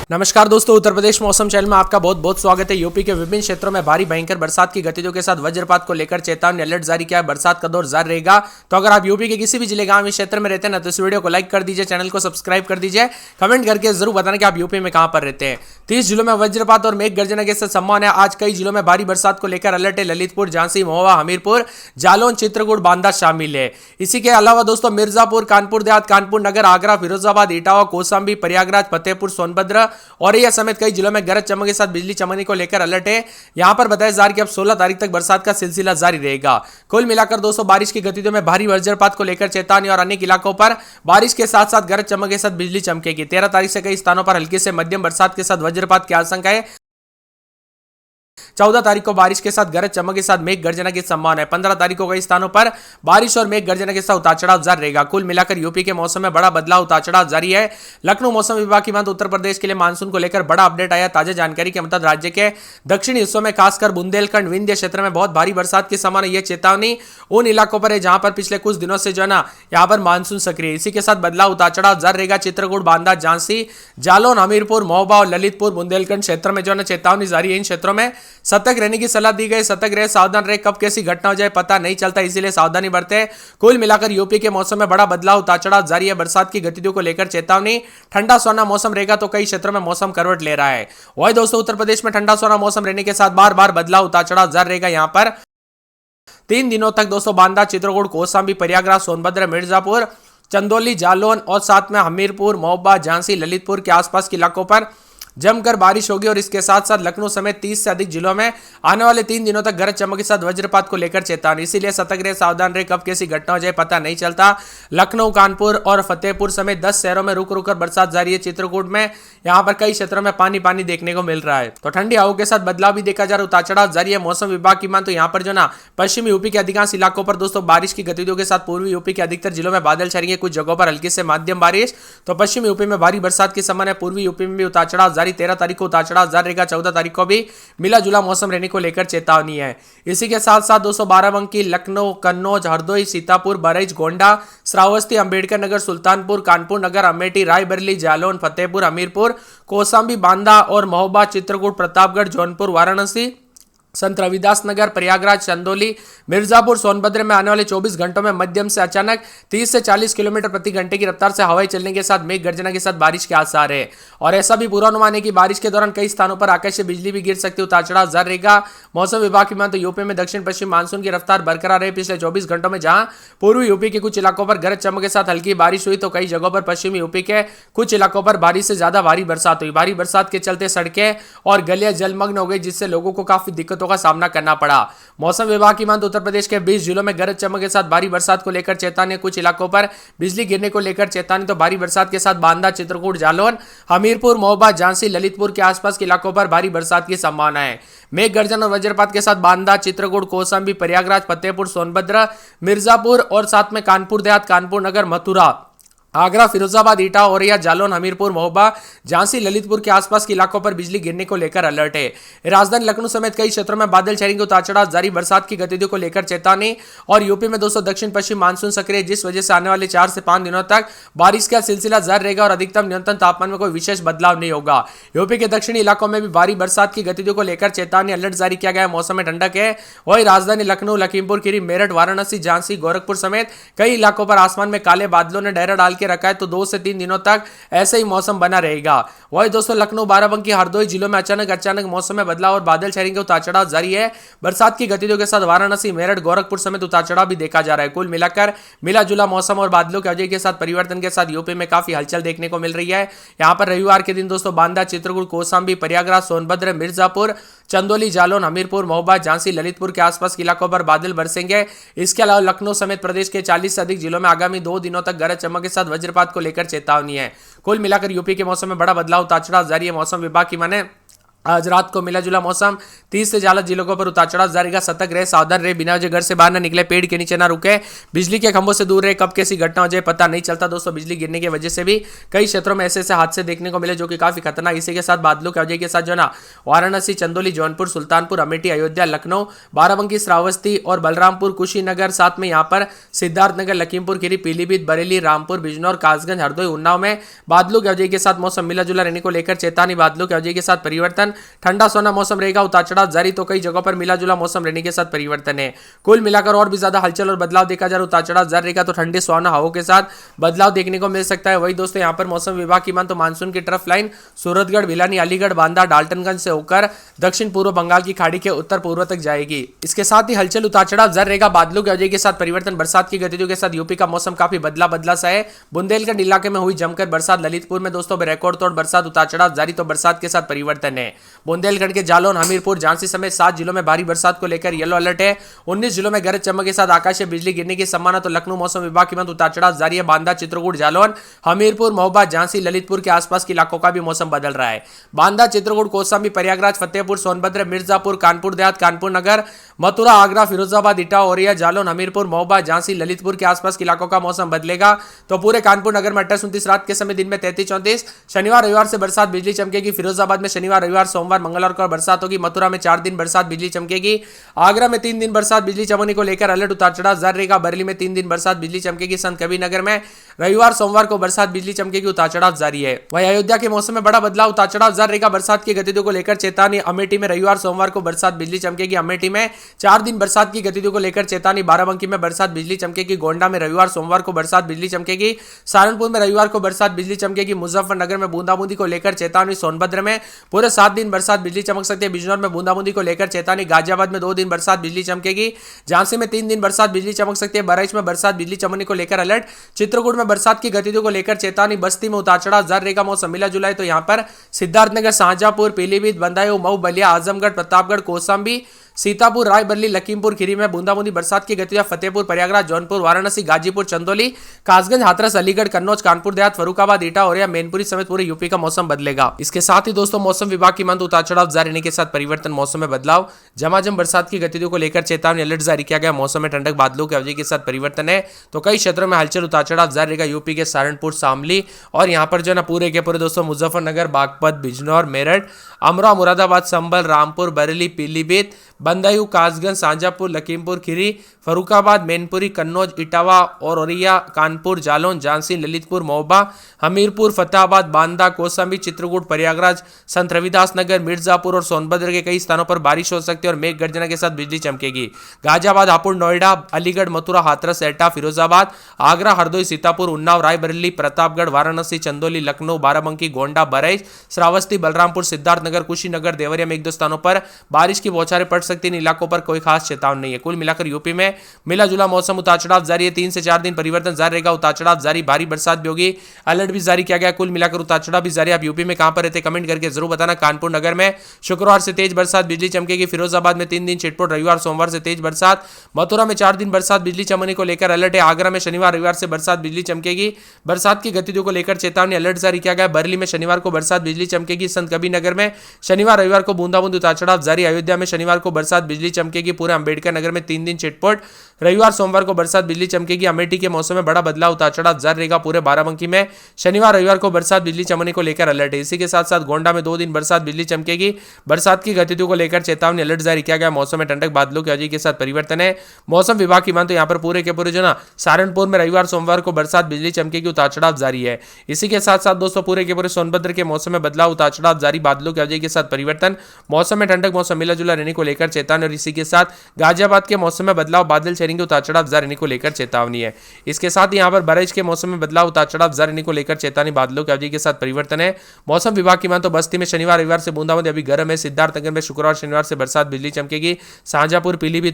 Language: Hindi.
नमस्कार दोस्तों, उत्तर प्रदेश मौसम चैनल में आपका बहुत बहुत स्वागत है। यूपी के विभिन्न क्षेत्रों में भारी भयंकर बरसात की गतिविधियों के साथ वज्रपात को लेकर चेतावनी अलर्ट जारी किया है। बरसात का दौर जारी रहेगा। तो अगर आप यूपी के किसी भी जिले गांव क्षेत्र में रहते हैं ना, तो इस वीडियो को लाइक कर दीजिए, चैनल को सब्सक्राइब कर दीजिए, कमेंट करके जरूर बताना कि आप यूपी में कहां पर रहते हैं। 30 जिलों में वज्रपात और मेघ गर्जना के साथ संभावना है। आज कई जिलों में भारी बरसात को लेकर अलर्ट है। ललितपुर, झांसी, महोबा, हमीरपुर, जालौन, चित्रकूट, बांदा शामिल है। इसी के अलावा दोस्तों मिर्जापुर, कानपुर देहात, कानपुर नगर, आगरा, फिरोजाबाद, इटावा, कौशाम्बी, प्रयागराज, फतेहपुर, सोनभद्र और यह समेत कई जिलों में गरज चमक के साथ बिजली चमकने को लेकर अलर्ट है। यहां पर बताया जा रहा है कि अब 16 तारीख तक बरसात का सिलसिला जारी रहेगा। कुल मिलाकर दोस्तों बारिश की गतिविधियों में भारी वज्रपात को लेकर चेतावनी और अनेक इलाकों पर बारिश के साथ साथ गरज चमक के साथ बिजली चमकेगी। 13 तारीख से कई स्थानों पर हल्की से मध्यम बरसात के साथ वज्रपात की आशंका है। 14 तारीख को बारिश के साथ गरज चमक के साथ मेघ गर्जना की संभावना है। 15 तारीख को कई स्थानों पर बारिश और मेघ गर्जना के साथ उतार चढ़ाव जारी रहेगा। कुल मिलाकर यूपी के मौसम में बड़ा बदलाव, उतार चढ़ाव जारी है। लखनऊ मौसम विभाग की माने उत्तर प्रदेश के लिए मानसून को लेकर बड़ा अपडेट आया। ताजा जानकारी के मुताबिक राज्य के दक्षिणी हिस्सों में खासकर बुंदेलखंड, विंध्य क्षेत्र में बहुत भारी बरसात की संभावना। यह चेतावनी उन इलाकों पर है जहां पर पिछले कुछ दिनों से जो है ना यहां पर मानसून सक्रिय है। इसी के साथ बदलाव, उतार चढ़ाव जारी रहेगा। चित्रकूट, बांदा, झांसी, जालौन, हमीरपुर, महोबा और ललितपुर, बुंदेलखंड क्षेत्र में जो है चेतावनी जारी है। इन क्षेत्रों में सतर्क रहने की सलाह दी गई। सतर्क रहे, सावधान रहे, कब कैसी घटना हो जाए पता नहीं चलता, इसीलिए सावधानी बरते। कुल मिलाकर यूपी के मौसम में बड़ा बदलाव, उतार चढ़ाव जारी है। बरसात की गतिविधियों को लेकर चेतावनी। ठंडा सोना मौसम रहेगा तो कई क्षेत्रों में मौसम करवट ले रहा है। वही दोस्तों उत्तर प्रदेश में ठंडा सोना मौसम रहने के साथ बार बार बदलाव, उतार चढ़ाव जारी रहेगा। यहां पर 3 दिनों तक दोस्तों बांदा, चित्रकूट, कौशाम्बी, प्रयागराज, सोनभद्र, मिर्जापुर, चंदौली, जालौन और साथ में हमीरपुर, महोबा, झांसी, ललितपुर के आसपास के इलाकों पर जमकर बारिश होगी। और इसके साथ साथ लखनऊ समेत 30 से अधिक जिलों में आने वाले 3 दिनों तक गरज चमक के साथ वज्रपात को लेकर चेतावनी। इसीलिए सतर्क रहे, सावधान रहे, कब कैसी घटना हो जाए पता नहीं चलता। लखनऊ, कानपुर और फतेहपुर समेत 10 शहरों में रुक रुक कर बरसात जारी है। चित्रकूट में यहां पर कई क्षेत्रों में पानी पानी देखने को मिल रहा है। तो ठंडी हवाओं के साथ बदलाव भी देखा जा रहा है, उतार चढ़ाव जारी है। मौसम विभाग की मान तो यहां पर जो ना पश्चिमी यूपी के अधिकांश इलाकों पर दोस्तों बारिश की गतिविधियों के साथ पूर्वी यूपी के अधिकतर जिलों में बादल छाएंगे। कुछ जगहों पर हल्की से मध्यम बारिश। तो पश्चिमी यूपी में भारी बरसात की संभावना है। पूर्वी यूपी में भी उतार चढ़ाव जारी। 13 तारीख को चढ़ाव जारी रहेगा। 14 तारीख को भी मिला जुला मौसम रहने को लेकर चेतावनी है। इसी के साथ साथ दोस्तों बाराबंकी, लखनऊ, कन्नौज, हरदोई, सीतापुर, बहराइच, गोंडा, श्रावस्ती, अंबेडकर नगर, सुल्तानपुर, कानपुर नगर, अमेठी, रायबरेली, जालौन, फतेहपुर, हमीरपुर, कौशाम्बी, बांदा और महोबा, चित्रकूट, प्रतापगढ़, जौनपुर, वाराणसी, संत रविदास नगर, प्रयागराज, चंदौली, मिर्जापुर, सोनभद्र में आने वाले 24 घंटों में मध्यम से अचानक 30 से 40 किलोमीटर प्रति घंटे की रफ्तार से हवाएं चलने के साथ मेघ गर्जना के साथ बारिश के आसार है। और ऐसा भी पूर्वानुमान है कि बारिश के दौरान कई स्थानों पर आकाश से बिजली भी गिर सकती है। उतार चढ़ाव जारी रहेगा। मौसम विभाग की मान तो यूपी में दक्षिण पश्चिम मानसून की रफ्तार बरकरार है। पिछले 24 घंटों में जहां पूर्वी यूपी के कुछ इलाकों पर गरज चमक के साथ हल्की बारिश हुई, तो कई जगहों पर पश्चिमी यूपी के कुछ इलाकों पर बारिश से ज्यादा भारी बरसात हुई। भारी बरसात के चलते सड़कें और गलियां जलमग्न हो गई, जिससे लोगों को काफी दिक्कतों का सामना करना पड़ा। मौसम विभाग की मान उत्तर प्रदेश के 20 जिलों में गरज चमक के साथ भारी बरसात को लेकर चेतावनी। कुछ इलाकों पर बिजली गिरने को लेकर चेतावनी। तो भारी बरसात के साथ बांदा, चित्रकूट, जालौन, हमीरपुर, महोबा, झांसी, ललितपुर के आसपास के इलाकों पर भारी बरसात की संभावना है। मेघ गर्जन और वज्रपात के साथ बांदा, चित्रकूट, कौशाम्बी, प्रयागराज, फतेहपुर, सोनभद्र, मिर्जापुर और साथ में कानपुर देहात, कानपुर नगर, मथुरा, आगरा, फिरोजाबाद, इटावा, औरैया, जालौन, हमीरपुर, महोबा, झांसी, ललितपुर के आसपास के इलाकों पर बिजली गिरने को लेकर अलर्ट है। राजधानी लखनऊ समेत कई क्षेत्रों में बादल छाएंगे। उतार चढ़ाव जारी, बरसात की गतिविधियों को लेकर चेतावनी। और यूपी में दोस्तों दक्षिण पश्चिम मानसून सक्रिय, जिस वजह से आने वाले 4 से 5 दिनों तक बारिश का सिलसिला जारी रहेगा और अधिकतम न्यूनतम तापमान में कोई विशेष बदलाव नहीं होगा। यूपी के दक्षिणी इलाकों में भी भारी बरसात की गतिविधियों को लेकर चेतावनी, अलर्ट जारी किया गया है। मौसम में ठंडक है। वही राजधानी लखनऊ, लखीमपुर खीरी, मेरठ, वाराणसी, झांसी, गोरखपुर समेत कई इलाकों पर आसमान में काले बादलों ने डेरा डाल के रखा है। तो 2 से 3 दिनों तक ऐसे ही मौसम बना रहेगा। वही दोस्तों लखनऊ, बाराबंकी, हरदोई जिलों में अचानक मौसम में बदलाव और बादल छाएंगे। उतार चढ़ाव जारी है। बरसात की गतिविधियों के साथ वाराणसी, मेरठ, गोरखपुर समेत उतार चढ़ाव भी देखा जा रहा है। कुल मिलाकर मिला जुला मौसम और बादलों के वजह के साथ परिवर्तन के साथ यूपी में काफी हलचल देखने को मिल रही है। यहां पर रविवार के दिन दोस्तों बांदा, चित्रकूट, कौशाम्बी, प्रयागराज, सोनभद्र, मिर्जापुर, चंदौली, जालौन, हमीरपुर, महोबा, झांसी, ललितपुर के आसपास के इलाकों पर बादल बरसेंगे। इसके अलावा लखनऊ समेत प्रदेश के 40 से अधिक जिलों में आगामी 2 दिनों तक गरज चमक के साथ वज्रपात को लेकर चेतावनी है। कुल मिलाकर यूपी के मौसम में बड़ा बदलाव, उतार चढ़ाव जारी है। मौसम विभाग की माने आज रात को मिला जुला मौसम, 30 से ज्यादा जिलों पर उतार चढ़ाव जारी रहेगा। सतर्क रहे, सावधान रहे, बिना वजह घर से बाहर ना निकले, पेड़ के नीचे ना रुके, बिजली के खंभों से दूर रहे। कब कैसी घटना हो जाए पता नहीं चलता दोस्तों। बिजली गिरने की वजह से भी कई क्षेत्रों में ऐसे हादसे देखने को मिले जो कि काफी खतरनाक। इसी के साथ बादलों की वजह के साथ जो ना वाराणसी, चंदौली, जौनपुर, सुल्तानपुर, अमेठी, अयोध्या, लखनऊ, बाराबंकी, श्रावस्ती और बलरामपुर, कुशीनगर, साथ में यहाँ पर सिद्धार्थनगर, लखीमपुर खीरी, पीलीभीत, बरेली, रामपुर, बिजनौर, कासगंज, हरदोई, उन्नाव में बादलों की वजह के साथ मौसम मिला जुला रहने को लेकर चेतावनी। बादलों की वजह के साथ परिवर्तन, ठंडा सोना मौसम रहेगा, उतार चढ़ाव जारी। तो कई जगहों पर मिला जुला मौसम रहने के साथ परिवर्तन है। कुल मिलाकर और भी ज्यादा हलचल और बदलाव देखा जा रहा है। उतार चढ़ाव जारी रहेगा तो ठंडे सुहाना हवाओं के साथ बदलाव देखने को मिल सकता है। वही दोस्तों यहाँ पर मौसम विभाग की मान तो मानसून की ट्रफ लाइन सूरतगढ़, भिलानी, अलीगढ़, बांदा, डाल्टनगंज से होकर दक्षिण पूर्व बंगाल की खाड़ी के उत्तर पूर्व तक जाएगी। इसके साथ ही हलचल उतार चढ़ाव जारी रहेगा। बादलों की वजह के साथ परिवर्तन, बरसात की गतिविधियों के साथ यूपी का मौसम काफी बदला बदला सा है। बुंदेलखंड इलाके में हुई जमकर बरसात, ललितपुर में दोस्तों रिकॉर्ड तोड़ बरसात, उतार चढ़ाव जारी। तो बरसात के साथ परिवर्तन है। बुंदेलखंड के जालौन, हमीरपुर, झांसी समेत 7 जिलों में भारी बरसात को लेकर येलो अलर्ट है। 19 जिलों में गरज चमक के साथ आकाशीय बिजली गिरने की संभावना। तो लखनऊ मौसम विभाग की मत उतार चढ़ाव जारी है। बांदा, चित्रकूट, जालौन, हमीरपुर, महोबा, झांसी, ललितपुर के आसपास के इलाकों का भी मौसम बदल रहा है। बांदा, चित्रकूट, कौशाम्बी, प्रयागराज, फतेहपुर, सोनभद्र, मिर्जापुर, कानपुर देहात, कानपुर नगर, मथुरा, आगरा, फिरोजाबाद, इटावा, औरैया, जालौन, हमीरपुर, महोबा, झांसी, ललितपुर के आसपास के इलाकों का मौसम बदलेगा। तो पूरे कानपुर नगर में 28-29 रात के समय, दिन में 33-34, शनिवार रविवार से बरसात बिजली चमकेगी। फिरोजाबाद में शनिवार रविवार सोमवार मंगलवार को बरसात होगी। मथुरा में 4 दिन बरसात बिजली चमकेगी। आगरा में 3 दिन बरसात बिजली चमकने को लेकर अलर्ट, उतार चढ़ाव जारी रहेगा। बरेली में 3 दिन बरसात बिजली चमकेगी। संत कबीर नगर में रविवार सोमवार को बरसात बिजली चमकेगी, उतार चढ़ाव जारी है। वहीं अयोध्या के मौसम में बड़ा बदलाव, उतार चढ़ाव जारी रहेगा। बरसात की गतिविधियों को लेकर चेतावनी। अमेठी में रविवार सोमवार को बरसात बिजली चमकेगी। अमेठी में 4 दिन बरसात की गतिविधियों को लेकर चेतावनी। बाराबंकी में बरसात बिजली चमकेगी। गोंडा में रविवार सोमवार को बरसात बिजली चमकेगी। सहारनपुर में रविवार को बरसात बिजली चमकेगी। मुजफ्फरनगर में बूंदाबूंदी को लेकर चेतावनी। सोनभद्र में पूरे 7 दिन बरसात बिजली चमक सकती है। बिजनौर में बूंदाबूंदी को लेकर चेतावनी। गाजियाबाद में 2 दिन बरसात बिजली चमकेगी। झांसी में 3 दिन बरसात बिजली चमक सकती है। बहराइच में बरसात बिजली चमकने को लेकर अलर्ट। चित्रकूट में बरसात की गतिविधियों को लेकर चेतावनी। बस्ती में उतार चढ़ाव जारी रहेगा। मौसम मिला जुला है। तो यहां पर सिद्धार्थनगर, शाहजहांपुर, पीलीभीत, बदायूं, मऊ, बलिया, आजमगढ़, प्रतापगढ़, कौशाम्बी, सीतापुर, रायबरेली, लखीमपुर खीरी में बूंदाबूंदी बरसात की गतिविधियां। फतेहपुर, प्रयागराज, जौनपुर, वाराणसी, गाजीपुर, चंदौली, कासगंज, हाथरस, अलीगढ़, कन्नौज, कानपुर देहात, फर्रुखाबाद, इटावा, औरैया, मैनपुरी समेत पूरे यूपी का मौसम बदलेगा। इसके साथ ही दोस्तों मौसम विभाग की मान उतार चढ़ाव जारी रहने के साथ परिवर्तन, मौसम में बदलाव, झमाझम बरसात की गतिविधियों को लेकर चेतावनी, अलर्ट जारी किया गया। मौसम में ठंडक, बादलों की वजह के साथ परिवर्तन है। तो कई क्षेत्रों में हलचल, उतार चढ़ाव जारी रहेगा। यूपी के सहारनपुर, शामली और यहाँ पर जो है ना पूरे के पूरे दोस्तों मुजफ्फरनगर, बागपत, बिजनौर, मेरठ, अमरोहा, मुरादाबाद, संभल, रामपुर, बरेली, पीलीभीत, बदायूं, कासगंज, शाहजहांपुर, लखीमपुर खीरी, फर्रुखाबाद, मैनपुरी, कन्नौज, इटावा और औरैया, कानपुर, जालौन, झांसी, ललितपुर, महोबा, हमीरपुर, फतेहाबाद, बांदा, कौशाम्बी, चित्रकूट, प्रयागराज, संत रविदास नगर, मिर्जापुर और सोनभद्र के कई स्थानों पर बारिश हो सकती है और मेघ गर्जना के साथ बिजली चमकेगी। गाजियाबाद, हापुड़, नोएडा, अलीगढ़, मथुरा, हाथरस, एटा, फिरोजाबाद, आगरा, हरदोई, सीतापुर, उन्नाव, रायबरेली, प्रतापगढ़, वाराणसी, चंदौली, लखनऊ, बाराबंकी, गोंडा, बहराइच, श्रावस्ती, बलरामपुर, सिद्धार्थनगर, कुशीनगर, देवरिया में 1-2 स्थानों पर बारिश की बौछारें पड़ सकती है। इन इलाकों पर कोई खास चेतावनी नहीं है। कुल मिलाकर यूपी में मिला जुला मौसम, उतार चढ़ाव जारी है। 3 से 4 दिन परिवर्तन जारी रहेगा। उतार चढ़ाव जारी, भारी बरसात भी होगी। अलर्ट भी जारी किया गया। कुल मिलाकर उतार चढ़ाव भी जारी। आप यूपी में कहां पर रहते कमेंट करके जरूर बताना। कानपुर नगर में शुक्रवार से तेज बरसात बिजली चमकेगी। फिरोजाबाद में 3 दिन छिटपुट, रविवार सोमवार से तेज बरसात। मथुरा में 4 दिन बरसात बिजली चमकने को लेकर अलर्ट है। आगरा में शनिवार रविवार से बरसात बिजली चमकेगी। बरसात की गतिविधियों को लेकर चेतावनी, अलर्ट जारी किया गया। बरेली में शनिवार को बरसात बिजली चमकेगी। संत कबीर नगर में शनिवार रविवार को बूंदाबूंदी, उतार चढ़ाव जारी। अयोध्या में शनिवार को बरसात बिजली चमकेगी। पूरे अंबेडकर नगर में 3 दिन छिटपुट, रविवार सोमवार को बरसात बिजली चमकेगी। अमेठी के मौसम में बड़ा बदलाव, उतार चढ़ाव जारी रहेगा। पूरे बाराबंकी में शनिवार रविवार को बरसात बिजली चमकने को लेकर अलर्ट है। इसी के साथ साथ गोंडा में 2 दिन बरसात बिजली चमकेगी। बरसात की गतिविधियों को लेकर चेतावनी, अलर्ट जारी किया गया। मौसम में ठंडक, बादलों की वजह के साथ परिवर्तन है। मौसम विभाग की मान तो यहाँ पर पूरे के पूरे जो ना सहारनपुर में रविवार सोमवार को बरसात बिजली चमकेगी, उतार चढ़ाव जारी है। इसी के साथ साथ दोस्तों पूरे के पूरे सोनभद्र के मौसम में बदलाव, उतार चढ़ाव जारी, बादलों की वजह के साथ परिवर्तन, मौसम में ठंडक, मौसम मिला जुला रहने को लेकर चेतावनी। और इसी के साथ गाजियाबाद के मौसम में बदलाव, बादल छेड़ेंगे, उतार चढ़ाव जारी रहने को लेकर चेतावनी है। इसके साथ यहाँ पर बहराइच के मौसम में बदलाव, उतार चढ़ाव जारी रहने को लेकर चेतावनी, बादलों की वजह के साथ परिवर्तन है। मौसम विभाग की मान तो बस्ती में शनिवार रविवार से बूंदाबांदी अभी गर्म है। सिद्धार्थनगर में शुक्रवार शनिवार से बरसात बिजली चमकेगी। शाहजहांपुर, पीलीभीत